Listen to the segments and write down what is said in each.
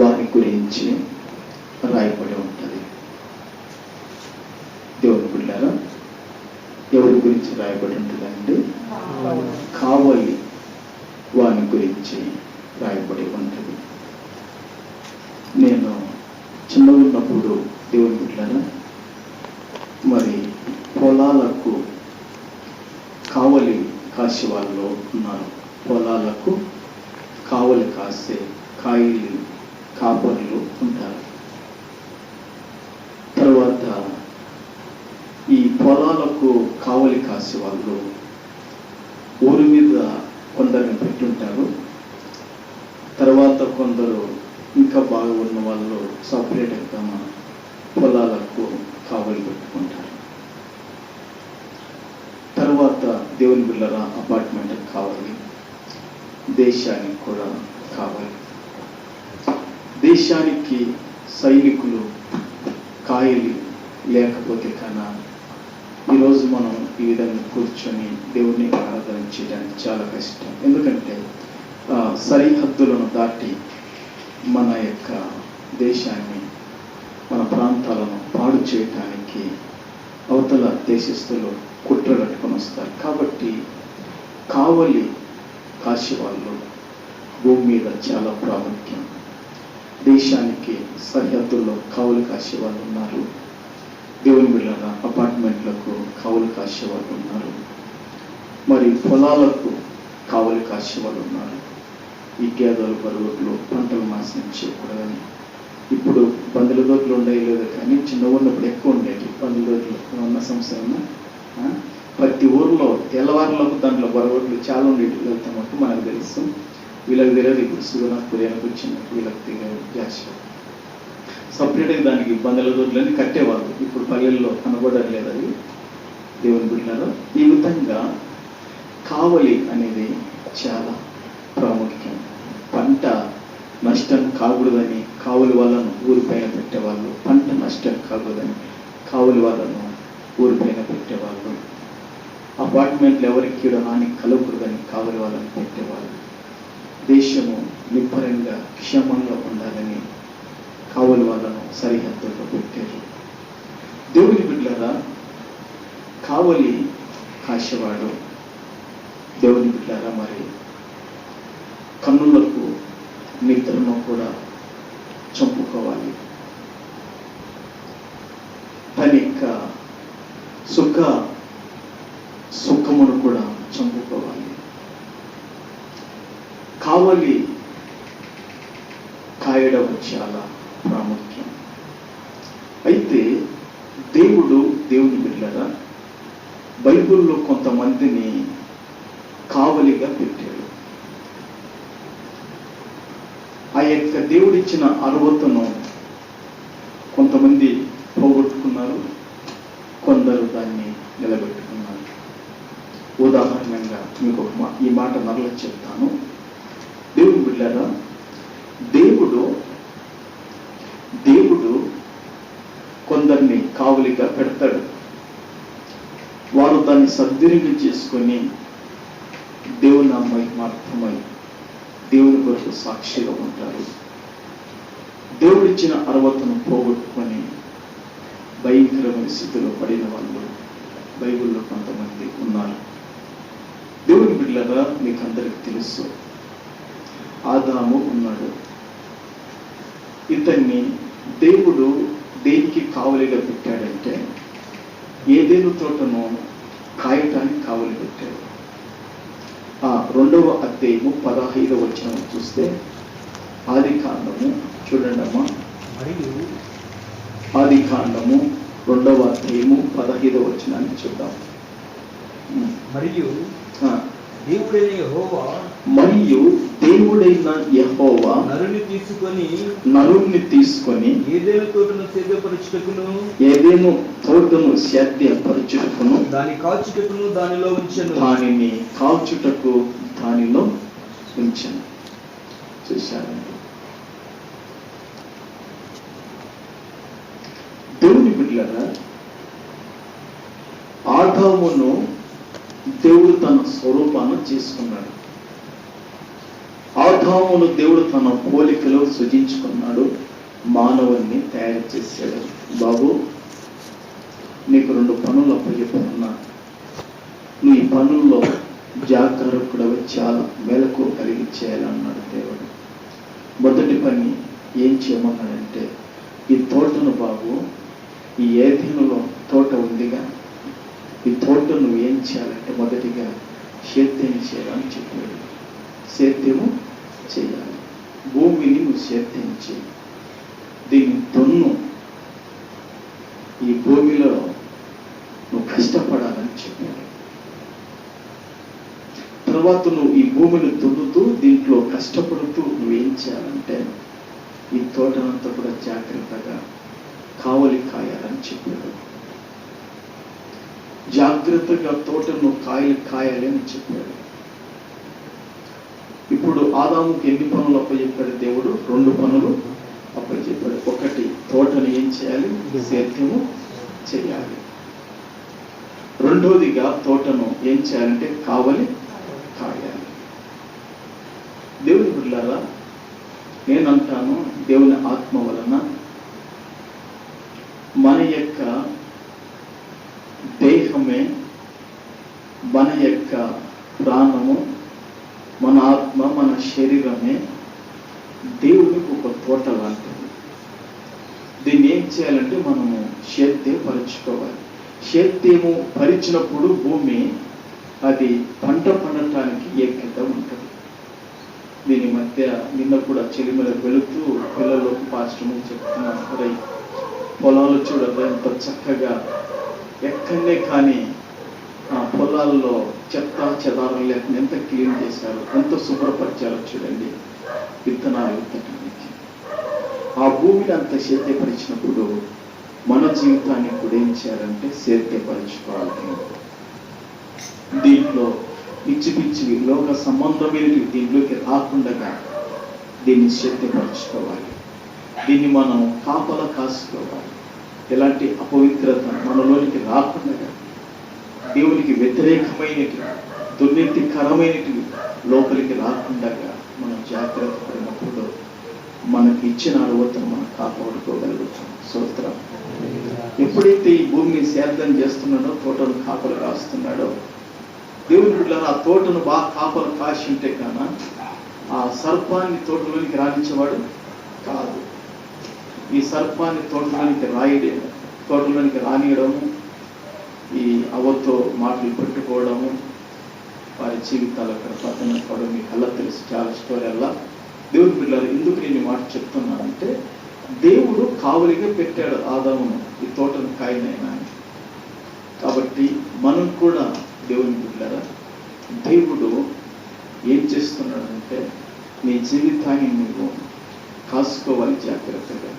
వారి గురించి రాయబడి ఉంటుంది. దేవుని బిడ్డలారా, ఎవరి గురించి రాయబడి ఉంటుందండి? కావలి వాని గురించి రాయబడి ఉంటుంది. నేను చిన్నగా ఉన్నప్పుడు దేవుని బిడ్డలారా, మరి పొలాలకు కావలి కాసే వాళ్ళు ఉన్నారు. పొలాలకు కావలి కాసే కాపరులు ఉంటారు. తర్వాత ఈ పొలాలకు కావలి కాసే వాళ్ళు ఊరి మీద కొందరిని పెట్టుంటారు. తర్వాత కొందరు ఇంకా బాగా ఉన్న వాళ్ళు సపరేట్గా పొలాలకు కావలి పెట్టుకుంటారు. తర్వాత దేవుని బిళ్ళరా అపార్ట్మెంట్కి కావాలి, దేశానికి కూడా కావాలి. దేశానికి సైనికులు కాయలి లేకపోతే కన్నా ఈరోజు మనం ఈ విధంగా కూర్చొని దేవుని ఆరాధన చేయడానికి చాలా కష్టం. ఎందుకంటే సరిహద్దులను దాటి మన యొక్క దేశాన్ని, మన ప్రాంతాలను పాడు చేయటానికి అవతల దేశస్తులు కుట్ర కట్టుకొని వస్తారు. కాబట్టి కావలి కాశీవాళ్ళు భూమి మీద చాలా ప్రాముఖ్యం. దేశానికి సరిహద్దుల్లో కావలి కాశీవాళ్ళు ఉన్నారు. దేవుని బిళ్ళ అపార్ట్మెంట్లకు కావలి కాశీవాళ్ళు ఉన్నారు. మరి పొలాలకు కావలి కాశీవాళ్ళు ఉన్నారు. ఈ గేదెలు, బరువులు, పంటలు నాశనం చేయకూడదని. ఇప్పుడు పందుల దొడ్లు ఉండేవి లేదు, కానీ చిన్న ఉన్నప్పుడు ఎక్కువ ఉండేవి పందుల దొడ్లు. ఉన్న సంవత్సరం ప్రతి ఊర్లో తెల్లవారులకు దాంట్లో బరువులు చాలా ఉండేవి. వెళ్తామంటూ మనకు తెలుసు. వీళ్ళకి తెలియదు. ఇప్పుడు సుగనాథ్పూర్ వచ్చింది, వీళ్ళకి తెలియదు. జాషువా సపరేట్గా దానికి పందుల దొడ్లని కట్టేవాళ్ళు. ఇప్పుడు పల్లెల్లో కనబడలేదు అది. దేవుని బిడ్డలారా, ఈ విధంగా కావలి అనేది చాలా ప్రాముఖ్యం. పంట నష్టం కాకూడదని కావలి వాళ్ళను ఊరిపైన పెట్టేవాళ్ళు. పంట నష్టం కాకూడదని కావలి వాళ్ళను ఊరిపైన పెట్టేవాళ్ళు. అపార్ట్మెంట్లు ఎవరికి హాని కలగకూడదని కావలి వాళ్ళని పెట్టేవాళ్ళు. దేశము నిబ్బరంగా క్షేమంగా ఉండాలని కావలి వాళ్ళను సరిహద్దుల్లో పెట్టారు. దేవుని బిడ్డలారా, కావలి కాశేవాడు దేవుని బిడ్డలారా మరి కన్నులకు నిద్రను కూడా చంపుకోవాలి. తన యొక్క సుఖమును కూడా చంపుకోవాలి. కావలి కాయడం చాలా ప్రాముఖ్యం. అయితే దేవుని బిడ్డలారా బైబిల్లో కొంతమందిని కావలిగా పెట్టాడు. ఆ యొక్క దేవుడిచ్చిన అర్హతను కొంతమంది పోగొట్టుకున్నారు, కొందరు దాన్ని నిలబెట్టుకున్నారు. ఉదాహరణంగా మీకు ఈ మాట మరలా చెప్తాను. దేవుని బిడ్డలారా, దేవుడు కొందరిని కావలిగా పెడతాడు. వారు దాన్ని సద్వినియోగం చేసుకొని దేవుని మహిమార్థమై దేవుని కొరకు సాక్షిగా ఉంటారు. దేవుడిచ్చిన అర్హతను పోగొట్టుకొని భయంకరమైన స్థితిలో పడిన వాళ్ళు బైబిల్లో కొంతమంది ఉన్నారు. దేవుని బిడ్డలారా, మీకు అందరికి తెలుసు, ఆదాము ఉన్నాడు. ఇతన్ని దేవుడు దేనికి కావలిగా పెట్టాడంటే ఏదేను తోటను కాయటానికి కావలి పెట్టాడు. 2వ అధ్యాయము 15వ వచనం చూస్తే, ఆది కాండము చూడండి అమ్మా. ఆది కాండము 2వ అధ్యాయము 15వ వచనాన్ని చూద్దాం. మరియు దేవుడైన యెహోవా నరుణ్ణి తీసుకొని ఏదైనా తోటను సేద్యపరచుటకును దానిని కాచుటకు దానిలో ఉంచెను. చూశారండి, దేవుని బిడ్డలారా, ఆదామును దేవుడు తన స్వరూపాన్ని చేసుకున్నాడు. ఆదామును దేవుడు తన పోలికలో సృజించుకున్నాడు, మానవుణ్ణి తయారు చేశాడు. బాబు, నీకు 2 పనులు అప్పచెప్పుకున్నా, నువ్వు ఈ పనుల్లో జాగరూకుడవి, చాలా మెలకు కలిగి చేయాలన్నాడు దేవుడు. మొదటి పని ఏం చేయమన్నాడంటే, ఈ తోటను బాబు, ఈ ఏదెనులో తోట ఉందిగా, ఈ తోట నువ్వు ఏం చేయాలంటే మొదటిగా సేద్యం చేయాలని చెప్పాడు. సేద్యము చేయాలి, భూమిని నువ్వు సేద్యం చేయి, దీన్ని దున్ను, ఈ భూమిలో నువ్వు కష్టపడాలని చెప్పాడు. తర్వాత నువ్వు ఈ భూమిని దున్నుతూ దీంట్లో కష్టపడుతూ నువ్వేం చేయాలంటే ఈ తోటనంతా కూడా జాగ్రత్తగా కావలి కాయాలని చెప్పాడు. జాగ్రత్తగా తోటను కాయలు కాయాలి అని చెప్పాడు. ఇప్పుడు ఆదాముకి ఎన్ని పనులు అప్పచెప్పాడు దేవుడు? 2 పనులు అప్పచెప్పాడు. ఒకటి, తోటను ఏం చేయాలి? సేద్యము చేయాలి. రెండోదిగా తోటను ఏం చేయాలంటే కావలి కాయాలి. దేవుని బిడ్డలారా, నేనంటాను, దేవుని ఆత్మ వలన మన యొక్క దేహమే, మన యొక్క ప్రాణము, మన ఆత్మ, మన శరీరమే దేవునికి ఒక తోట లాంటిది. దీన్ని ఏం చేయాలంటే మనము సేద్యపరచుకోవాలి. సేద్యము పరిచినప్పుడు భూమి అది పంట పండటానికి ఏకత ఉంటుంది. దీని మధ్య నిన్న కూడా చెలిమల వెళుతూ పిల్లలకు పాస్టర్లు చెప్తున్నారు, పొలాలు చూడగా ఎంత చక్కగా, ఎక్కడనే కానీ ఆ పొలాల్లో చెత్త చెదారం లేకుండా ఎంత క్లీన్ చేశారు, ఎంత శుభ్రపరిచారో చూడండి విత్తనాలు విత్తడానికి. ఆ భూమిని అంత సేద్యపరిచినప్పుడు మన జీవితాన్ని కూడా ఏం చేయాలంటే సేద్యపరచుకోవాలి. దీంట్లో పిచ్చి పిచ్చివి లోక సంబంధమైనవి దీంట్లోకి రాకుండా దీన్ని సేద్యపరచుకోవాలి. దీన్ని మనం కాపలా కాసుకోవాలి. ఎలాంటి అపవిత్రత మనలోనికి రాకుండా, దేవునికి వ్యతిరేకమైనటివి, దుర్నీతికరమైనటివి లోపలికి రాకుండా మనం జాగ్రత్త పడినప్పుడు మనకి ఇచ్చిన అలవతను మనం కాపాడుకోగలుగుతాం. స్తోత్రం. ఎప్పుడైతే ఈ భూమిని సేద్యం చేస్తున్నాడో, తోటను కాపలు కాస్తున్నాడో, దేవుని బిడ్డలారా, ఆ తోటను బాగా కాపలు కాసి ఉంటే కన్నా ఆ సర్పాన్ని తోటలోనికి రాణించేవాడు కాదు. ఈ సర్పాన్ని తోటలోనికి రానియడము, ఈ అవ్వతో మాటలు పెట్టుకోవడము, వారి జీవితాలు అక్కడ పతనం కావడం మీకు అలా తెలుసు. చాలా స్టోరీ అలా. దేవుని బిడ్డలారా, ఎందుకు నేను మాట చెప్తున్నానంటే, దేవుడు కావలిగా పెట్టాడు ఆదామును ఈ తోటను కాయనైనా. కాబట్టి మనం కూడా దేవుని బిడ్డలారా, దేవుడు ఏం చేస్తున్నాడంటే నీ జీవితాన్ని నువ్వు కాసుకోవాలి జాగ్రత్తగా.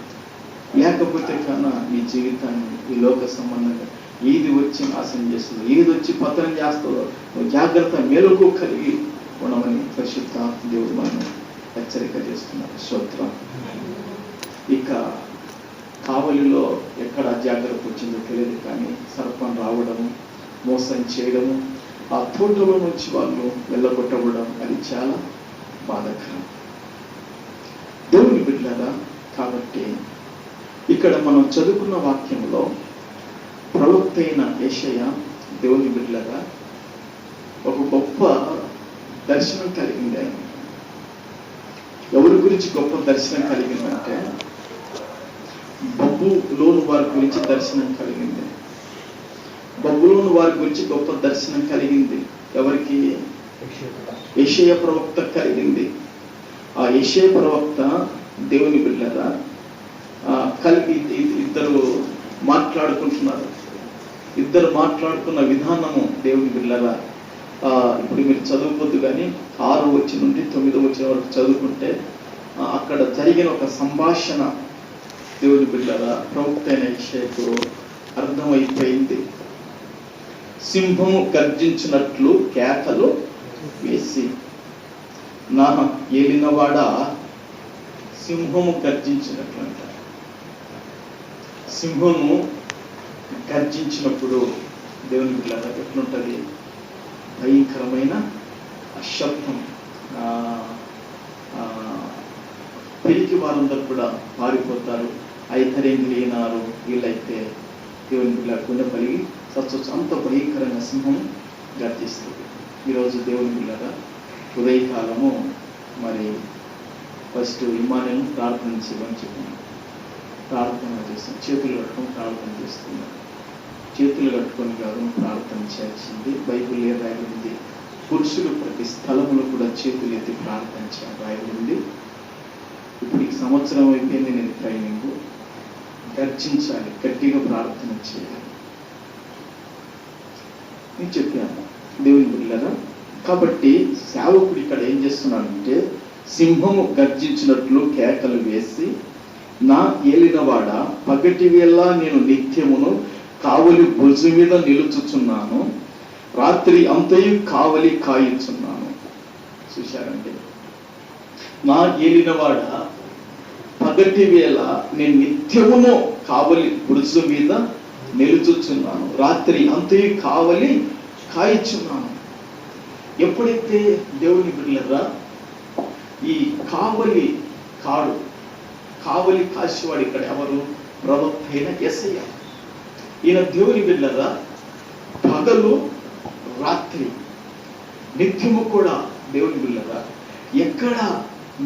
లేకపోతే కన్నా నీ జీవితాన్ని ఈ లోక సంబంధంగా ఏది వచ్చి నాశనం చేస్తుందో, ఏది వచ్చి పతనం చేస్తుందో నువ్వు జాగ్రత్త మెలకు కలిగి ఉండమని పరిశుద్ధ దేవుడు మనం హెచ్చరిక చేస్తున్నారు. స్తోత్రం. ఇక కావలిలో ఎక్కడ జాగ్రత్త వచ్చిందో తెలియదు, కానీ సర్పం రావడము, మోసం చేయడము, ఆ తోటలో నుంచి వాళ్ళు వెళ్ళగొట్టబడడం, అది చాలా బాధాకరం. దేవుని బిడ్డలారా, కాబట్టి ఇక్కడ మనం చదువుకున్న వాక్యంలో ప్రవక్త అయిన యెషయా దేవుని బిడ్డలారా ఒక గొప్ప దర్శనం కలిగింది. ఆయన ఎవరి గురించి గొప్ప దర్శనం కలిగిందంటే బబులోను వారి గురించి దర్శనం కలిగింది. బబులోను వారి గురించి గొప్ప దర్శనం కలిగింది. ఎవరికి? యెషయా ప్రవక్త కలిగింది. ఆ యెషయా ప్రవక్త దేవుని బిడ్డలారా ఇద్దరు మాట్లాడుకుంటున్నారు. ఇద్దరు మాట్లాడుకున్న విధానము దేవుని బిడ్డలారా ఇప్పుడు మీరు చదువుకోద్దు, కానీ 6వ వచనం నుండి 9వ వచనం వరకు చదువుకుంటే అక్కడ జరిగిన ఒక సంభాషణ దేవుని బిడ్డలారా ప్రవక్త అయిన యెషయాకు అర్థమైపోయింది. సింహము గర్జించినట్లు కేకలు వేసి, నా ఏలినవాడ సింహము గర్జించినట్లు అంట. సింహము గర్జించినప్పుడు దేవుని బిడ్డలారా ఎట్లుంటది? భయంకరమైన శబ్దం. పెరిగి వారందరూ కూడా పారిపోతారు. ఐతరేంద్రియనారు వీళ్ళైతే దేవుని బిడ్డ గుండె పలిగి సచ్చొచ్చు. అంత భయంకరంగా సింహం గర్జిస్తుంది. ఈరోజు దేవుని బిడ్డగా ఉదయకాలము మరి ఫస్ట్ ఇమానుయేల్ ప్రార్థన చేయమని చెప్పాను. ప్రార్థన చేస్తాం, చేతులు కట్టుకొని ప్రార్థన చేస్తున్నాం. చేతులు కట్టుకొని కాదు ప్రార్థన చేయాల్సింది. బైబిల్ రాయబడింది, పురుషులు ప్రతి స్థలములో కూడా చేతులు ఎత్తి ప్రార్థన చేయాలి రాయబడింది. ఇప్పుడు ఈ సంవత్సరం అయిపోయింది, నేను ట్రైనింగ్ గర్జించాలి, గట్టిగా ప్రార్థన చేయాలి నేను చెప్పాను దేవుని బిడ్డలారా. కాబట్టి సేవకుడు ఇక్కడ ఏం చేస్తున్నాడంటే సింహము గర్జించినట్లు కేకలు వేసి, నా ఏలినవాడ పగటి వేళ నేను నిత్యమును కావలి భుజం మీద నిలుచుచున్నాను, రాత్రి అంతయు కావలి కాయుచున్నాను. చూశారండి, నా ఏలినవాడ పగటి వేళ నేను నిత్యమును కావలి భుజం మీద నిలుచుచున్నాను, రాత్రి అంతయు కావలి కాయుచున్నాను. ఎప్పుడైతే దేవుని బిడ్డలారా ఈ కావలి కాసేవాడు ఇక్కడ ఎవరు? ప్రవక్త అయిన యేసయ్య. ఈయన దేవుని బిడ్డలారా పగలు రాత్రి నిత్యము కూడా దేవుని బిడ్డలారా ఎక్కడ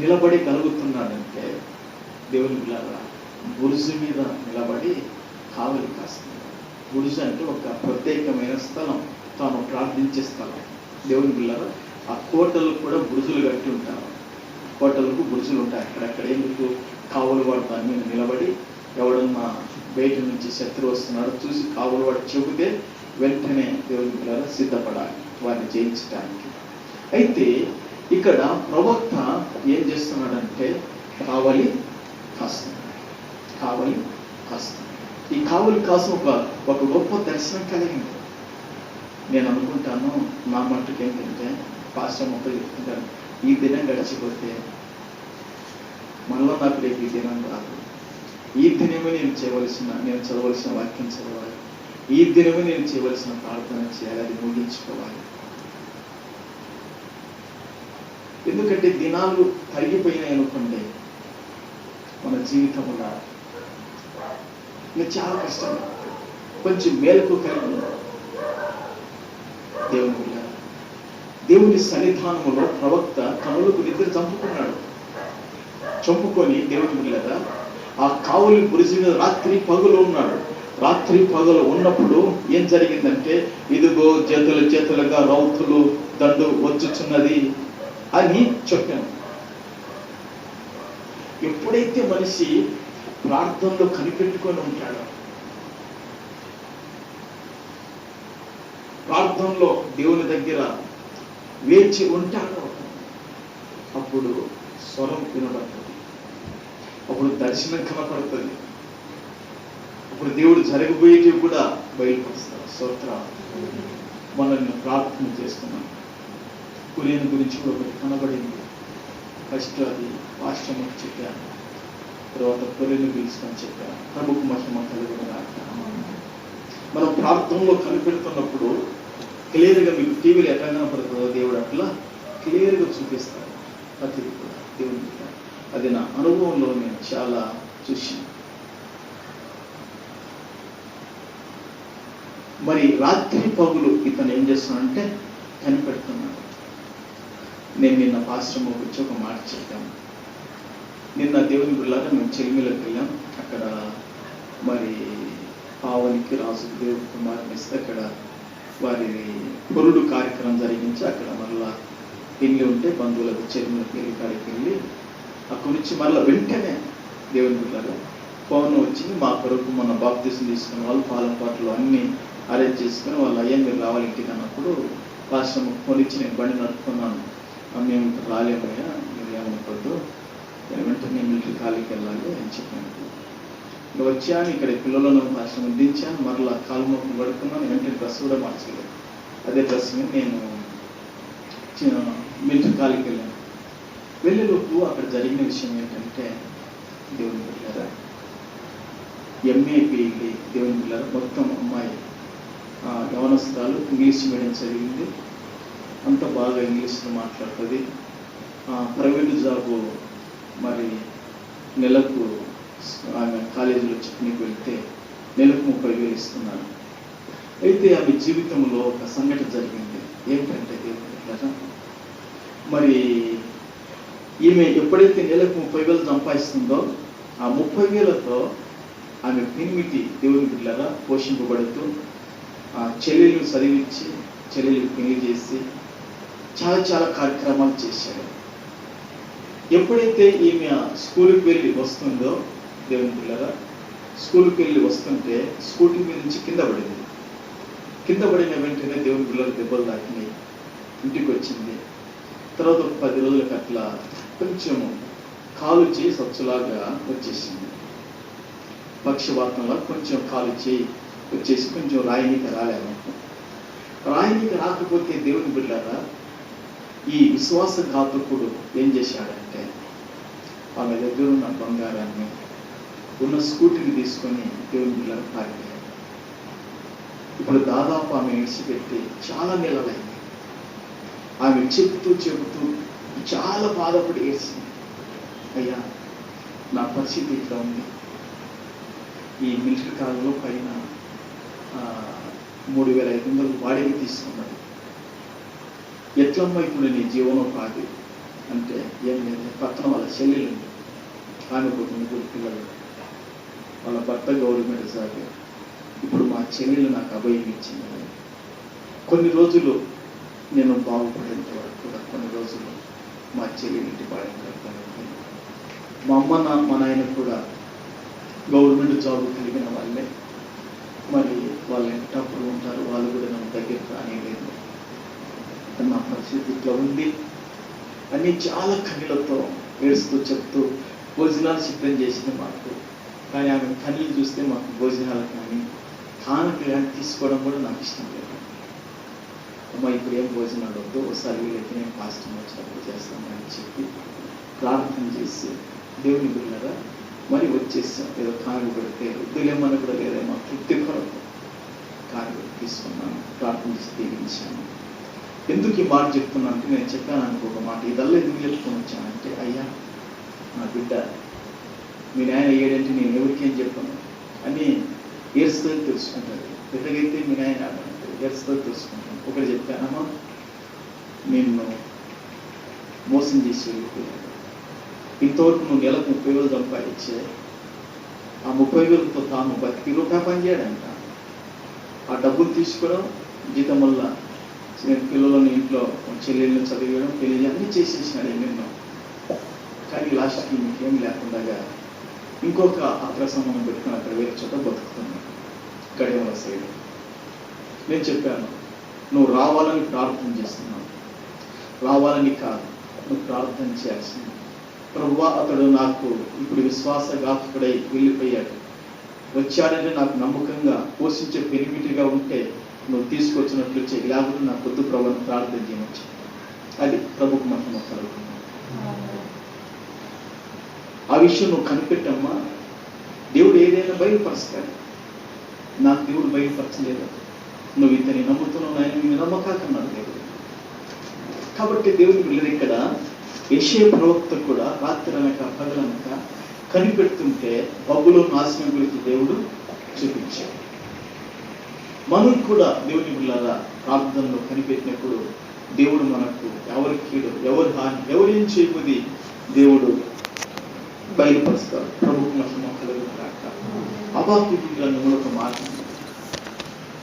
నిలబడి కలుగుతున్నాడంటే దేవుని బిడ్డలారా బురుజు మీద నిలబడి కావలి కాస్తున్నాడు. బురుజు అంటే ఒక ప్రత్యేకమైన స్థలం, తాను ప్రార్థించే స్థలం. దేవుని బిడ్డలారా ఆ కోటలకు కూడా బురుజులు కట్టి ఉంటారు. కోటలకు బురుజులు ఉంటాయి. అక్కడక్కడ ఎందుకు కావలి వాడు దాని మీద నిలబడి ఎవడన్నా బయట నుంచి శత్రువు వస్తున్నాడో చూసి కావలి వాడు చెబితే వెంటనే దేవుని బిడ్డలారా సిద్ధపడాలి వారిని జయించడానికి. అయితే ఇక్కడ ప్రవక్త ఏం చేస్తున్నాడంటే కావలి కాస్తున్నాడు. ఈ కావలి కాసం ఒక గొప్ప దర్శనం కలిగింది. నేను అనుకుంటాను నా మట్టుకు ఏంటంటే పాస్టర్ మొత్తం చెప్తుంటాను, ఈ దినం గడిచిపోతే మళ్ళీ నాకు రేపు ఈ దినం రాదు. ఈ దినమే నేను చదవలసిన వాక్యం చదవాలి, ఈ దినమే నేను చేయవలసిన ప్రార్థన చేయాలి, అది ముగించుకోవాలి. ఎందుకంటే దినాలు తరిగిపోయినాయి అనుకోండి మన జీవితంలో ఇంకా చాలా కష్టం. కొంచెం మేలకు కలిగి దేవుని సన్నిధానములో ప్రవక్త కనులకు నిద్ర చంపుకొని దేవుని బిడ్డలారా ఆ కావలి బురుజు మీద రాత్రి పగలు ఉన్నాడు. రాత్రి పగలు ఉన్నప్పుడు ఏం జరిగిందంటే ఇదిగో చేతులుగా రౌతులు దండు వచ్చుచున్నది అని చెప్పాను. ఎప్పుడైతే మనిషి ప్రార్థనలో కనిపెట్టుకొని ఉంటాడో, ప్రార్థనలో దేవుని దగ్గర వేచి ఉంటాడో, అప్పుడు స్వరం వినబడుతుంది, అప్పుడు దర్శనం కనపడుతుంది, అప్పుడు దేవుడు జరగబోయేటివి కూడా బయలుపరుస్తారు. స్తోత్రం. మనల్ని ప్రార్థన చేస్తున్నాం. కురియన్ గురించి కూడా ఒకటి కనబడింది. ఫస్ట్ అది పాశ్చమకు చెప్పాను, తర్వాత కురియను పిలుచుకొని చెప్పాను. ప్రభుకు మహిమ కలుగునుగా. మనం ప్రార్థనలో కనిపెడుతున్నప్పుడు క్లియర్గా మీకు టీవీలో ఎట్లా కనపడుతుందో దేవుడు అట్లా క్లియర్గా చూపిస్తాడు. ప్రతి కూడా దేవుని అది నా అనుభవంలో నేను చాలా చూశాను. మరి రాత్రి పగులు ఇతను ఏం చేస్తున్నాడంటే కనిపెడుతున్నాడు. నేను నిన్న పాశ్రమ గురించి ఒక మాట చెప్పాను. నిన్న దేవుని బిడ్డలారా మేము చెలిమిలోకి వెళ్ళాం. అక్కడ మరి పావనికి రాజు దేవుడి కుమారుని ఇస్తే అక్కడ వారి పొరుడు కార్యక్రమం జరిగించి అక్కడ మళ్ళా పెళ్ళి ఉంటే బంధువులకు చెలిమిల పెళ్లి కాడికి వెళ్ళి అక్కడి నుంచి మళ్ళీ వెంటనే దేవుని బిడ్డలారా పవన్ వచ్చి మా కొరకు మన బాప్తిసం తీసుకున్న వాళ్ళు పాలన పాటలు అన్నీ అరేంజ్ చేసుకుని వాళ్ళు అయ్యా మీరు రావాలి ఇంటికి అన్నప్పుడు పాశ్రమ కొనిచ్చి నేను బండి నడుపుకున్నాను. మేము రాలేమయ్యా, మీరు ఏమనుకోద్దు, వెంటనే మిలిటరీ ఖాళీకి వెళ్ళాలి అని చెప్పాను. ఇంకా వచ్చాను, ఇక్కడ పిల్లలను ఆశ్రమం దించాను, మరలా కాలు మొక్కలు పడుకున్నాను. వెంటనే డ్రెస్ కూడా మార్చలేదు, అదే డ్రెస్ మీద నేను మిలిటరీ ఖాళీకి వెళ్ళాను. వెళ్ళేలోపు అక్కడ జరిగిన విషయం ఏంటంటే దేవుని బిడ్డలారా ఎంఏ పిఈడి దేవుని బిడ్డలారా మొత్తం అమ్మాయి యవనస్తురాలు ఇంగ్లీష్ మీడియం చదివింది, అంత బాగా ఇంగ్లీష్లో మాట్లాడుతుంది, ప్రైవేటు జాబు మరి నెలకు ఆమె కాలేజీలో చెప్పునికి వెళ్తే నెలకు 30,000 ఇస్తున్నారు. అయితే ఆమె జీవితంలో ఒక సంఘటన జరిగింది. ఏంటంటే మరి ఈమె ఎప్పుడైతే నెలకు 30,000 సంపాదిస్తుందో ఆ 30,000తో ఆమె పెనిమిటి దేవుని బిడ్డలారా పోషింపబడుతూ చెల్లెలు చదివించి చెల్లెలు పెళ్లి చేసి చాలా చాలా కార్యక్రమాలు చేశాడు. ఎప్పుడైతే ఈమె స్కూల్కి వెళ్ళి వస్తుందో దేవుని బిడ్డలారా స్కూల్కి వెళ్ళి వస్తుంటే స్కూటీ మీద నుంచి కింద పడింది. కింద పడిన వెంటనే దేవుని బిడ్డలకు దెబ్బలు తాకినాయి. ఇంటికి వచ్చింది. తర్వాత ఒక 10 రోజులకు అట్లా కొంచెం కాలు చేయి సచ్చులాగా వచ్చేసింది. పక్షవాతంలో కొంచెం కాలు చేయి వచ్చేసి కొంచెం రాయనీక రాలేము. రాయనీక రాకపోతే దేవుని బిడ్డలారా ఈ విశ్వాసఘాతకుడు ఏం చేశాడంటే ఆమె దగ్గర ఉన్న బంగారాన్ని ఉన్న స్కూటీని తీసుకొని దేవుని బిడ్డలకు పారిపోయాడు. ఇప్పుడు దాదాపు ఆమె విడిచిపెట్టి చాలా నెలలైంది. ఆమె చెబుతూ చాలా బాధపడి ఏడ్చింది. అయ్యా నా పరిస్థితి ఇట్లా ఉంది. ఈ మిలిటరీ కాలంలో పైన 3,500 వాడికి తీసుకున్నాడు. ఎట్లమ్మా ఇప్పుడు నీ జీవనోపాధి అంటే ఏం లేదు. పక్కన వాళ్ళ చెల్లెలు, ఆమెకు 3 పిల్లలు, వాళ్ళ భర్త గవర్నమెంట్ జాబ్. ఇప్పుడు మా చెల్లెలు నాకు అభయం ఇచ్చింది. కొన్ని రోజులు నేను బాగుపడేంత వరకు కూడా కొన్ని రోజులు మా చెల్లెలు ఇంటి బాగుపడతాను. మా అమ్మ మా నాయన కూడా గవర్నమెంట్ జాబ్ కలిగిన వాళ్ళే. మరి వాళ్ళ ఇంటప్పుడు ఉంటారు. వాళ్ళు కూడా నన్ను దగ్గరికి రానిలేదు. నా పరిస్థితి ఇట్లా ఉంది అని చాలా కన్నీళ్లతో ఏడుస్తూ చెప్తూ భోజనాలు సిద్ధం చేసింది మాకు. కానీ ఆమె కన్నీళ్ళు చూస్తే మాకు భోజనాలు కానీ కానుకలు కానీ తీసుకోవడం కూడా నాకు ఇష్టం లేదు. అమ్మ ఇప్పుడు ఏం భోజనాలు వద్దు, ఒకసారి వీళ్ళైతే నేను పాస్టర్ వచ్చినప్పుడు చేస్తామని చెప్పి ప్రార్థన చేసి దేవుని బిడ్డలారా మరి వచ్చేసాం. ఏదో కానుక పెడితే వద్దులేమని కూడా లేదేమో తృప్తి కొరకు కానుక తీసుకున్నాను, ప్రార్థన చేసి దీవించాను. ఎందుకు ఈ మాట చెప్తున్నానంటే నేను చెప్పాను అనుకోక మాట ఇదల్లా ఎందుకు చెప్పుకొని వచ్చానంటే అయ్యా నా బిడ్డ మీ నాయన ఏడంటే నేను ఎవరికేం చెప్పను అని ఏడుస్తూ తెలుసుకుంటారు. పెద్దగైతే మీ నాయన ఏడుస్తూ తెలుసుకుంటాను. ఒకటి చెప్పానమ్మా నిన్ను మోసం చేసి వెళ్ళిపోయాను. ఇంతవరకు నువ్వు నెలకు 30,000 సంపాదించే ఆ 30,000తో తాను బతికి రూపాయి పని చేయడంట. ఆ డబ్బులు తీసుకోవడం జీతం వల్ల నేను పిల్లలని ఇంట్లో చెల్లెళ్ళని చదివేయడం పెళ్లి అన్నీ చేసేసినాడు ఎన్నెన్నో. కానీ లాస్ట్కి మీకేం లేకుండా ఇంకొక అక్కడ సంబంధం పెట్టుకుని అక్కడ వేరే చోట బతుకుతున్నాను గడియల సైడ్. నేను చెప్పాను నువ్వు రావాలని ప్రార్థన చేస్తున్నావు, రావాలని కాదు నువ్వు ప్రార్థన చేయాల్సింది. ప్రభువా అతడు నాకు ఇప్పుడు విశ్వాసఘాతకుడై వెళ్ళిపోయాడు, వచ్చాడంటే నాకు నమ్మకంగా పోషించే పెనిమిటిగా ఉంటే నువ్వు తీసుకొచ్చినట్లు చేయి, లేకపోతే నా కొద్ది ప్రభుని ప్రార్థన చేయవచ్చు. అది ప్రభుకు మహిమ కలుగుతుంది. ఆ విషయం నువ్వు కనిపెట్టమ్మా. దేవుడు ఏదైనా బయలుపరుస్తాడు. నాకు దేవుడు బయలుపరచలేదు. నువ్వు ఇతని నమ్ముతున్నావు ఆయన నేను నమ్మకాకన్నాడు దేవుడు. కాబట్టి దేవుని పిల్లలు ఇక్కడ యెషయా ప్రవక్త కూడా రాత్రి అనక పగలనక కనిపెడుతుంటే బబులోను నాశనం గురించి దేవుడు చూపించాడు. మనం కూడా దేవుని పిల్లల ప్రార్థనలో కనిపెట్టినప్పుడు దేవుడు మనకు ఎవరి కీడు ఎవరి హాని ఎవరేం చేయబోది దేవుడు బయలుపరుస్తారు. ప్రభుకు మహిమ కలుగుగాక. హబక్కూకు గ్రంథంలో ఒక మాట,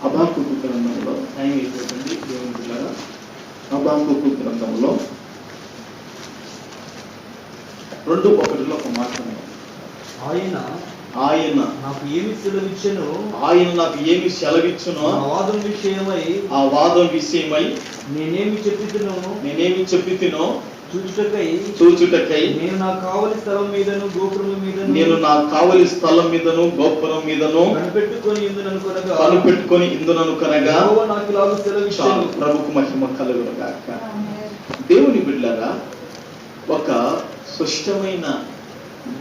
హబక్కూకు గ్రంథంలో టైం అయిపోతుంది దేవుని పిల్లల. హబక్కూకు గ్రంథంలో 2:1 ఒక మాట ఉంది. ఆయన నాకు ఏమి సెలవిచ్చునో ఆ వాదం విషయమై నేనేమి చెప్పితినో చూచుటకై నేను నా కావలి స్థలం మీదను గోపురం మీదను కనిపెట్టుకొని ఇందునను కనగా ప్రభుకు మహిమ కలుగుగాక. దేవుని బిడ్డలారా ఒక స్పష్టమైన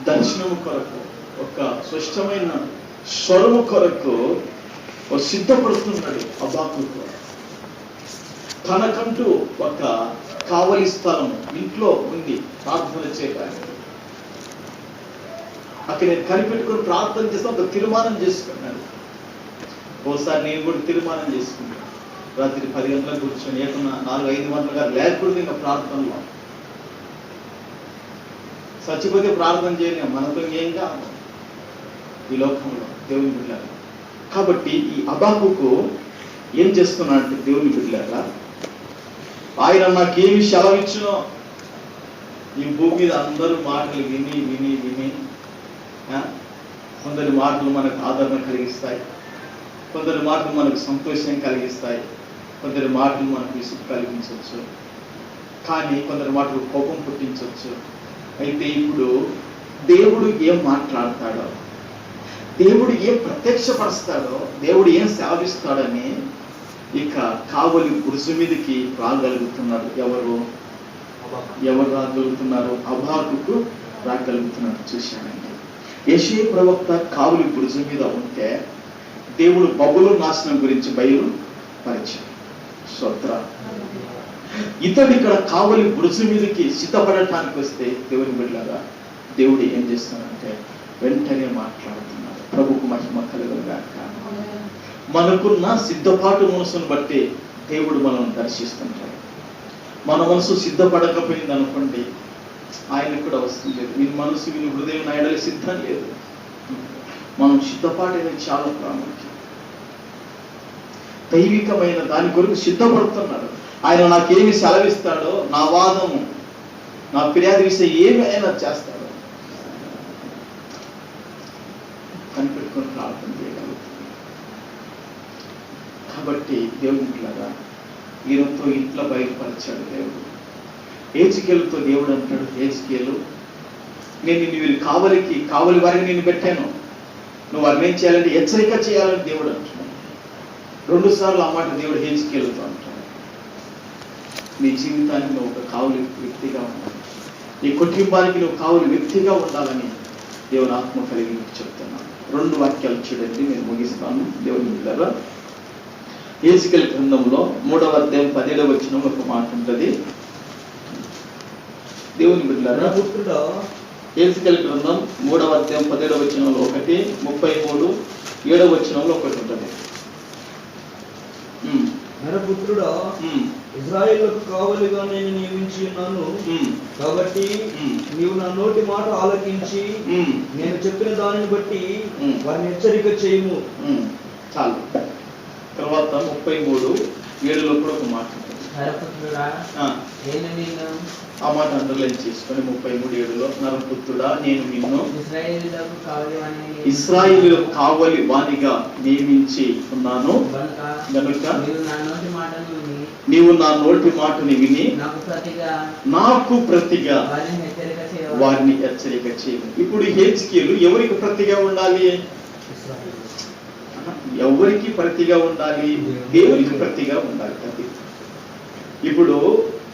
దర్శనము కొరకు ఒక స్పష్టమైన స్వరము కొరకు సిద్ధపడుతున్నాడు హబక్కూకు. తనకంటూ ఒక కావలి స్థలము ఇంట్లో ఉంది ప్రార్థన చేయడానికి. అక్కడ నేను కనిపెట్టుకుని ప్రార్థన చేస్తే ఒక తీర్మానం చేసుకున్నాను. ఓసారి నేను కూడా తీర్మానం చేసుకున్నాను. రాత్రి 10 గంటలకు కూర్చొని ఏమన్నా 4-5 గంటలుగా లేకూడదు ఇంకా ప్రార్థనలో. చచ్చిపోతే ప్రార్థన చేయలేము, మనతో ఏం కాదు ఈ లోకంలో దేవుని బిడ్డలారా. కాబట్టి ఈ హబక్కూకు ఏం చేస్తున్నాడంటే దేవుని బిడ్డలారా, ఆయన నాకేమి సెలవిచ్చునో, ఈ భూమి మీద అందరూ మాటలు విని విని విని కొందరి మాటలు మనకు ఆదరణ కలిగిస్తాయి, కొందరి మాటలు మనకు సంతోషం కలిగిస్తాయి, కొందరి మాటలు మనకు విసుగు కలిగించవచ్చు, కానీ కొందరి మాటలు కోపం పుట్టించవచ్చు. అయితే ఇప్పుడు దేవుడు ఏం మాట్లాడతాడో, దేవుడు ఏం ప్రత్యక్షపరుస్తాడో, దేవుడు ఏం సేవిస్తాడని ఇక కావలి గురుసు మీదకి రాగలుగుతున్నాడు. ఎవరు రాగలుగుతున్నారు? హబక్కూకు రాగలుగుతున్నాడు. చూశానండి, యెషయా ప్రవక్త కావలి గురుసు మీద ఉంటే దేవుడు బబులు నాశనం గురించి బయలుపరిచాడు. స్తోత్ర. ఇతడు ఇక్కడ కావలి గురుసు మీదకి సిద్ధపడటానికి వస్తే దేవుని బిడ్డలారా, దేవుడు ఏం చేస్తాడంటే వెంటనే మాట్లాడుతున్నాడు. ప్రభుకు మహిమ కలుగుగాక. మనకున్న సిద్ధపాటు మనసును బట్టి దేవుడు మనం దర్శిస్తుంటాడు. మన మనసు సిద్ధపడకపోయింది అనుకోండి, ఆయనకు కూడా వస్తుంది. వీని మనసు వీని హృదయం నాయడలి సిద్ధం లేదు. మనం సిద్ధపాటు అనేది చాలా ప్రాముఖ్యం. దైవికమైన దాని కొరకు సిద్ధపడుతున్నాడు. ఆయన నాకేమి సెలవిస్తాడో, నా వాదము, నా ఫిర్యాదు విషయం ఏమి అయినా చేస్తాడో కనిపెట్టుకొని ప్రార్థన చేయగలుగుతుంది. కాబట్టి దేవుని బిడ్డలారా, ఈయనతో ఇంట్లో బయలుపరిచాడు దేవుడు. హెజ్కేలుతో దేవుడు అంటాడు, హెజ్కేలు, నేను నిన్ను కావలి వారికి నేను పెట్టాను, నువ్వు వారిని ఏం చేయాలంటే హెచ్చరిక చేయాలని దేవుడు అంటున్నాడు. 2 సార్లు ఆ మాట దేవుడు హెజ్కేలుతో అంటాడు. నీ జీవితానికి నువ్వు ఒక కావలి వ్యక్తిగా ఉండాలి, నీ కుటుంబానికి నువ్వు కావలి వ్యక్తిగా ఉండాలని దేవుని ఆత్మ కలిగి చెప్తున్నాను. 2 వాక్యాలు చూడండి, నేను ముగిస్తాను. దేవుని బిడ్డలారా, హెజ్కేలు గ్రంథంలో 3వ అధ్యాయం 17వ వచనంలో ఒక మాట ఉంటుంది. దేవుని బిడ్డలారా, హెజ్కేలు గ్రంథం 3వ అధ్యాయం 17వ వచనంలో ఒకటి, 33 7వ వచనంలో ఒకటి ఉంటుంది. నరపుత్రుడా, ఇశ్రాయేలుకు కావలిగా నేను నియమించి ఉన్నాను, కాబట్టి నీవు నా నోటి మాట ఆలకించి నేను చెప్పిన దానిని బట్టి వారిని హెచ్చరిక చేయము. చాలు. తర్వాత 33:7లో కూడా ఒక మాట ఆ మాట అండర్లైన్ చేసుకొని 33:7లో, నరపుత్రుడా, నేను నిన్ను ఇశ్రాయేలులకు కావలి వానిగా నియమించి ఉన్నాను గనుక నీవు నా నోటి మాటని విని నాకు ప్రతిగా వారిని హెచ్చరిక చేయము. ఇప్పుడు హెజ్కేలు ఎవరికి ప్రతిగా ఉండాలి? ఎవరికి ప్రతిగా ఉండాలి? దేవునికి ప్రతిగా ఉండాలి. ఇప్పుడు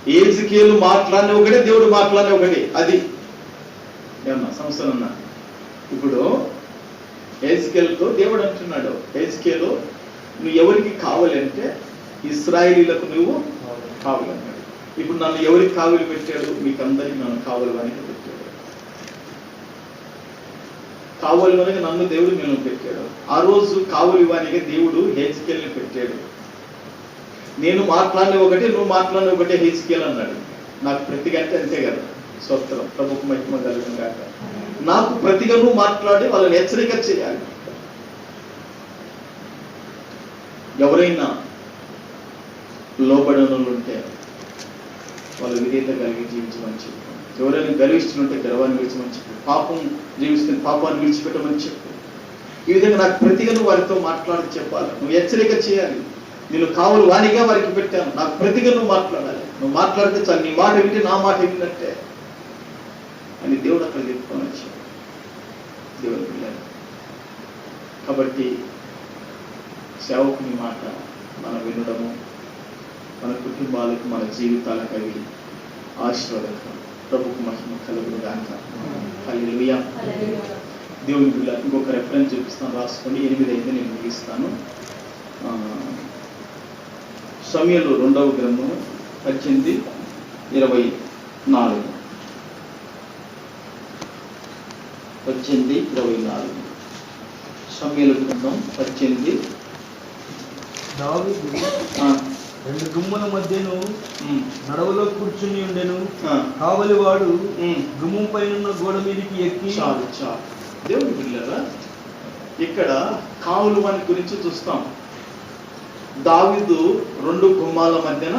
హెజ్కేలు మాట్లాడిన ఒకటే, దేవుడు మాట్లాడిన ఒకటే. అది ఏమన్నా సంవత్సరం ఉన్నా. ఇప్పుడు హెజ్కేలుతో దేవుడు అంటున్నాడు, హెజ్కేలు నువ్వు ఎవరికి కావాలి అంటే ఇశ్రాయేలీలకు నువ్వు కావాలి అన్నాడు. ఇప్పుడు నన్ను ఎవరికి కావలి పెట్టాడు? మీకు అందరికి నన్ను కావలి వానికి పెట్టాడు. కావలి వానికి నన్ను దేవుడు నేను పెట్టాడు. ఆ రోజు కావలి వానిగా దేవుడు హెజ్కేలుని పెట్టాడు. నేను మాట్లాడిన ఒకటే, నువ్వు మాట్లాడిన ఒకటే హెజ్కేలు అన్నాడు. నాకు ప్రతిగా అంటే అంతే కదా. స్తోత్రం. ప్రభుకు మహిమ కలుగును గాక. నాకు ప్రతిగా నువ్వు మాట్లాడి వాళ్ళని హెచ్చరిక చేయాలి. ఎవరైనా లోబడనులు ఉంటే వాళ్ళు విధేయత కలిగి జీవించమని చెప్పు. ఎవరైనా గర్విస్తుంటే గర్వాన్ని విడిచమని చెప్పు. పాపం జీవిస్తుంది, పాపాన్ని విడిచిపెట్టమని చెప్పు. ఈ విధంగా నాకు ప్రతిగా నువ్వు వారితో మాట్లాడి చెప్పాలి, నువ్వు హెచ్చరిక చేయాలి. నేను కావలి వానిగా వారికి పెట్టాను, నాకు ప్రతిగా నువ్వు మాట్లాడాలి. నువ్వు మాట్లాడితే చాలు, నీ మాట వింటే నా మాట విన్నట్టే అని దేవుడు అక్కడ చెప్పుకొని వచ్చాడు. దేవుని పిల్లలు కాబట్టి సేవకుని మాట మనం వినడము మన కుటుంబాలకు, మన జీవితాలకు అవి ఆశీర్వాదకరం. ప్రభుకు మహిమ కలుగును గాక. హల్లెలూయా. దేవుని పిల్లలు ఇంకొక రెఫరెన్స్ చూపిస్తాను, రాసుకొని 8 నేను ముగిస్తాను. సమూయేలు 2వ గ్రంథం 18 24. 18:24. సమూయేలు గ్రంథం 18. దావీదు రెండు గుమ్మల మధ్యను నడవలో కూర్చుని ఉండెను. కావలివాడు గుమ్మం పైన గోడ మీదకి ఎక్కి. చాలు దేవుని బిడ్డలారా, ఇక్కడ కావలి వాని గురించి చూస్తాం. దావీదు రెండు గుమ్మాల మధ్యన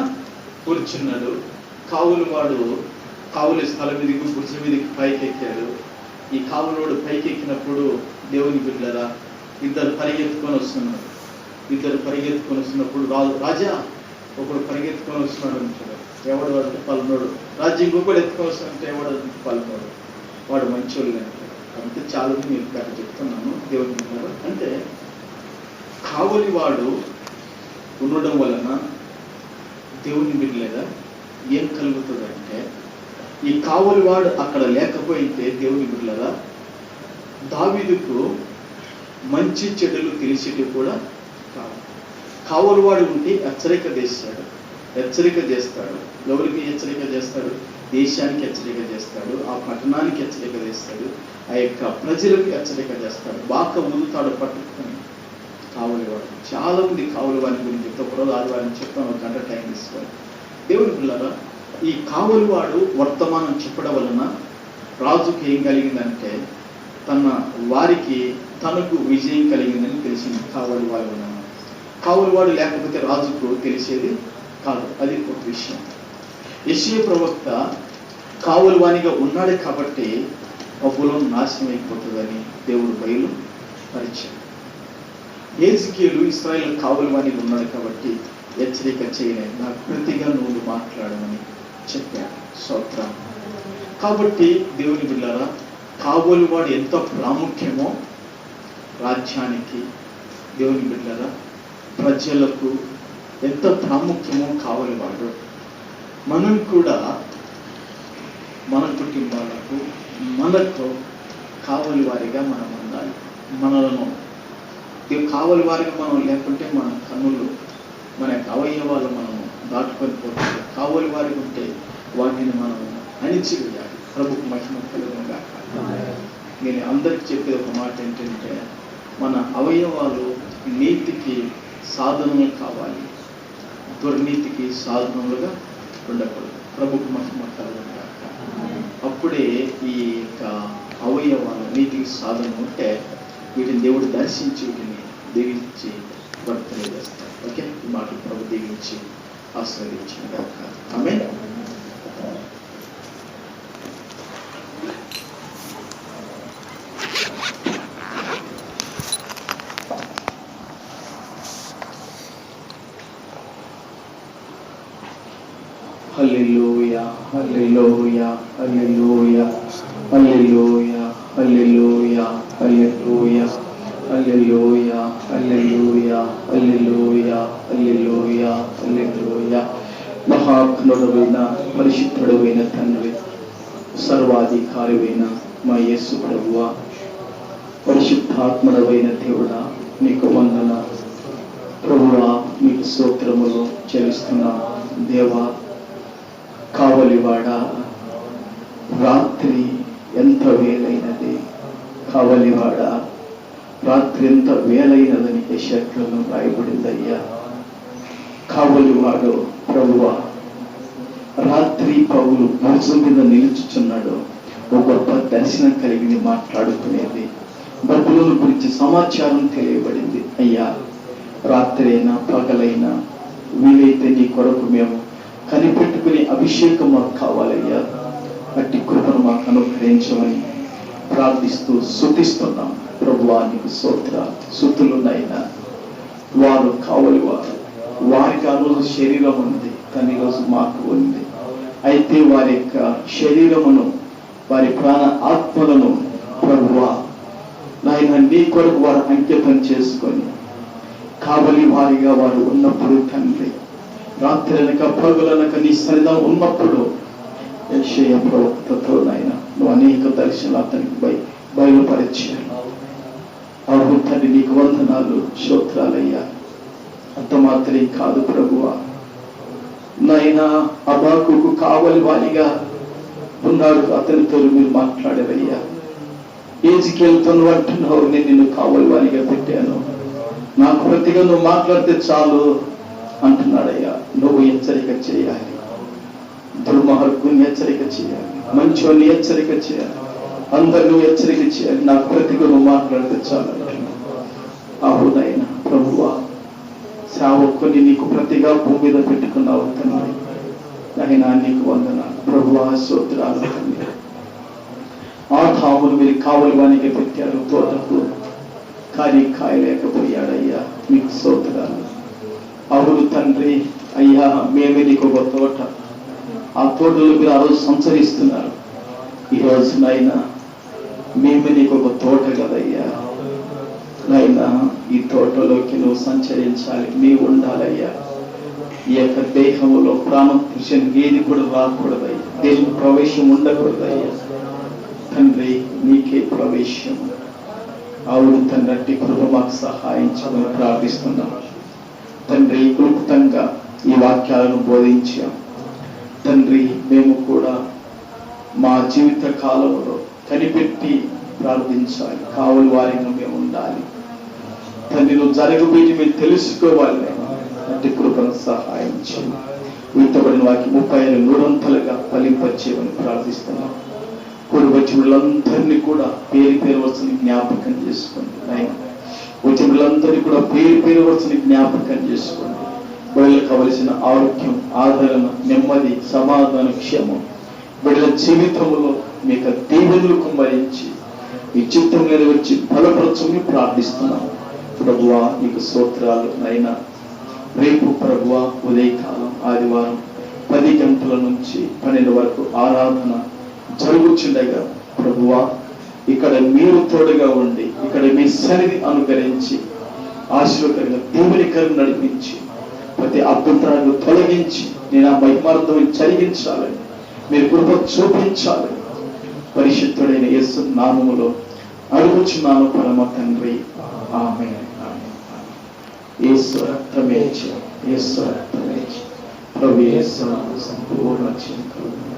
కూర్చున్నాడు. కావలి స్థలం మీదకి గుడిసె మీదకి పైకెక్కాడు. ఈ కావలివాడు పైకెక్కినప్పుడు దేవుని బిడ్డలారా, ఇద్దరు పరిగెత్తుకొని వస్తున్నప్పుడు రాజా ఒకడు పరిగెత్తుకొని వస్తున్నాడు అంటాడు. ఎవడు అంటే పల్నోడు. రాజు ఇంకొకడు ఎత్తుకొని వస్తాడంటే ఎవడు అంటే పల్నోడు. వాడు మంచోళ్ళు అంటాడు. అంతే చాలు, నేను ఇక్కడ చెప్తున్నాను దేవుని బిడ్డలారా. అంటే కావలివాడు ఉండడం వలన దేవుని బిడ్డలారా ఏం కలుగుతుందంటే, ఈ కావలివాడు అక్కడ లేకపోతే దేవుని బిడ్డలారా దావీదుకు మంచి చెడులు తెలిసేటివి కూడా కావు. కావలివాడు ఉంటే హెచ్చరిక చేస్తాడు. ఎవరికి హెచ్చరిక చేస్తాడు? దేశానికి హెచ్చరిక చేస్తాడు, ఆ పట్టణానికి హెచ్చరిక చేస్తాడు, ఆ యొక్క ప్రజలకు హెచ్చరిక చేస్తాడు. బాగా ఊదుతాడు పట్టుకొని కావలివాడు. చాలా మంది కావలివాడి గురించి ఒకరోజు ఆదివారం చెప్తాను, ఒక గంట టైం తీసుకోవాలి. దేవుని పిల్లరా, ఈ కావలివాడు వర్తమానం చెప్పడం వలన రాజుకి ఏం కలిగిందంటే, తనకు విజయం కలిగిందని తెలిసింది. కావలివాడు లేకపోతే రాజుకు తెలిసేది కాదు. అది ఒక విషయం. యెషయా ప్రవక్త కావలివానిగా ఉన్నాడు కాబట్టి బబులోను నాశనం అయిపోతుందని దేవుడు బయలు పరిచయం. యేజికేలు ఇశ్రాయేలు కావలివానిగా ఉన్నాడు కాబట్టి హెచ్చరిక చేయలేదు. నాకు ప్రతిగా నువ్వు మాట్లాడమని చెప్పాడు. స్తోత్రం. కాబట్టి దేవుని బిడ్డలారా, కావలివాడు ఎంత ప్రాముఖ్యమో రాజ్యానికి, దేవుని బిడ్డలారా ప్రజలకు ఎంత ప్రాముఖ్యమో కావలివాడు. మనం కూడా మన కుటుంబాలకు మనకు కావలివారిగా మనం ఉండాలి. మనలను కావలివారిగా మనం లేకుంటే మన కన్నులు, మన యొక్క అవయవాలు మనం దాటుకొని పోతుంది. కావలివారిగా ఉంటే వాటిని మనం అణిచివేయాలి. ప్రభుకు మహిమ కలుగునుగా. నేను అందరికి చెప్పేది ఒక మాట ఏంటంటే, మన అవయవాలు నీతికి సాధనలు కావాలి, దుర్నీతికి సాధనలుగా ఉండకూడదు. ప్రభుకు మహిమ కలుగునుగా. అప్పుడే ఈ యొక్క అవయవాల నీతికి సాధన ఉంటే వీటిని దేవుడు దర్శించి వీటిని దీవించి వర్తన చేస్తాడు. ఓకే, ఈ మాటలు ప్రభు దీవించి ఆశీర్వదించిన గాక. ఆమేన్. హల్లెలూయా, హల్లెలూయా, హల్లెలూయా, హల్లెలూయా, హల్లెలూయా, హల్లెలూయా, హల్లెలూయా, హల్లెలూయా, హల్లెలూయా, హల్లెలూయా, హల్లెలూయా. మహాజ్ఞుడైన పరిశుద్ధుడైన తండ్రి, సర్వాధికారివైన మా యేసు ప్రభువా, పరిశుద్ధాత్మడైన దేవుడా, నీకు వందన ప్రభువా, నీకు స్తోత్రములు చెల్లిస్తున్నా. దేవా, కావలివాడ, రాత్రి ఎంత వేలైనది. కావలివాడ, రాత్రి ఎంత వేలైనదని యెషయాలో రాయబడిందయ్యా. కావలివాడు ప్రభువా, రాత్రి పౌలు భుజం మీద నిలుచుచున్నాడు. ఒక గొప్ప దర్శనం కలిగింది, మాట్లాడుకునేది, బబులోను గురించి సమాచారం తెలియబడింది. అయ్యా, రాత్రి అయినా పగలైనా వీలైతే నీ కొరకు మేము కనిపెట్టుకునే అభిషేకం మాకు కావాలయ్యా. అట్టి కృపను మాకు అనుగ్రహించమని ప్రార్థిస్తూ స్తుతిస్తున్నాం. ప్రభువా, నీకు స్తోత్రాలు. స్తుతులునైనా వారు కావలివారు. వారికి ఆ రోజు శరీరం ఉంది, కానీ ఈరోజు మాకు ఉంది. అయితే వారి యొక్క శరీరమును, వారి ప్రాణ ఆత్మలను ప్రభువా నాయన నీ కొరకు వారు అంకితం చేసుకొని కావలి వారిగా వారు ఉన్నప్పుడు తండ్రి, రాత్రి అనక పగలనక నీ సన్నిధానం ఉన్నప్పుడు యెషయా ప్రవక్తతో నాయన నువ్వు అనేక దర్శనాలు అతనికి బయలుపరిచారు. అవును తండ్రి, నీకు వందనాలు, స్తోత్రాలయ్యా. అంత మాత్రం కాదు ప్రభువా, నాయనా హబాకుకు కావలి వానిగా ఉన్నాడు, అతనితో మీరు మాట్లాడేవయ్యా. ఏజికేలుతో నువ్వు అంటున్నావు, నేను నిన్ను కావలి వానిగా పెట్టాను, నాకు ప్రతిగా నువ్వు మాట్లాడితే చాలు అంటున్నాడయ్యా. నువ్వు హెచ్చరిక చేయాలి, దుర్మార్గుని హెచ్చరిక చేయాలి, మంచోని హెచ్చరిక చేయాలి, అందరినీ హెచ్చరిక చేయాలి. నాకు ప్రతిగా నువ్వు మాట్లాడితే చాలు అంటున్నావు. అవునైనా ప్రభువా, సేవకుని నీకు ప్రతిగా భూమి మీద పెట్టుకున్నావు తండ్రి. అయినా నీకు వందనాలు ప్రభువా, స్తోత్రాలు తండ్రి. ఆదామును మీరు కావలి వానికి పెట్టారు తోటకు, కానీ కాయలేకపోయాడయ్యా, మీకు స్తోత్రాలు. అవును తండ్రి, అయ్యా మేమే నీకు ఒక తోట, ఆ తోటలో మీరు ఆ రోజు సంచరిస్తున్నారు. ఈరోజు నాయనా మేమే నీకు ఒక తోట కదయ్యా. నాయనా ఈ తోటలోకి నువ్వు సంచరించాలి, నీవు ఉండాలయ్యా. ఈ యొక్క దేహంలో ప్రాణం పురుషం ఏది కూడా రాకూడదయ్యా, దేవుని ప్రవేశం ఉండకూడదయ్యా. తండ్రి నీకే ప్రవేశం. అవును తండ్రి, కృప మాకు సహాయం చేయమని ప్రార్థిస్తున్నాం తండ్రి. క్లుప్తంగా ఈ వాక్యాలను బోధించాం తండ్రి. మేము కూడా మా జీవిత కాలంలో కనిపెట్టి ప్రార్థించాలి, కావలి వారిగా మేము ఉండాలి తండ్రి. నువ్వు జరగబోయి మేము తెలుసుకోవాలి, అంటే కృపను సహాయం చేయండి. విత్తబడిన వాకి 30 నూరంతలుగా ఫలింపచేయమని ప్రార్థిస్తున్నాం. కూడి వచ్చిన వాళ్ళందరినీ కూడా పేరు పేరు వరుసని జ్ఞాపకం చేసుకోండి నాయన. వచ్చిన వాళ్ళందరినీ కూడా పేరు పేరు వరుసని జ్ఞాపకం చేసుకోండి. వీళ్ళకి కావలసిన ఆరోగ్యం, ఆదరణ, నెమ్మది, సమాధానం, క్షేమం వీళ్ళ జీవితంలో మీకు దీవెనలు కుమ్మరించి ఈ చిత్తం నెరవేర్చి బలపరచమని ప్రార్థిస్తున్నాం ప్రభువా. నీకు స్తోత్రాలు నైనా. రేపు ప్రభువా ఉదయకాలం ఆదివారం 10 గంటల నుంచి 12 వరకు ఆరాధన జరుగుచుండగా ప్రభువా, ఇక్కడ మీరు తోడుగా ఉండి, ఇక్కడ మీ సన్నిధి అనుకరించి ఆశీర్వకరంగా దేవునికరంగా నడిపించి ప్రతి అభ్యంతరాలను తొలగించి నేను ఆ మహిమార్థం జరిగించాలని మీరు కృప చూపించాలని పరిశుద్ధుడైన యేసు నామములో అడుగుచున్నాను పరమ తండ్రి, ఆమేన్. యేసు రక్తమే, యేసు రక్తమే, ప్రభు యేసు సంపూర్ణ చింతన.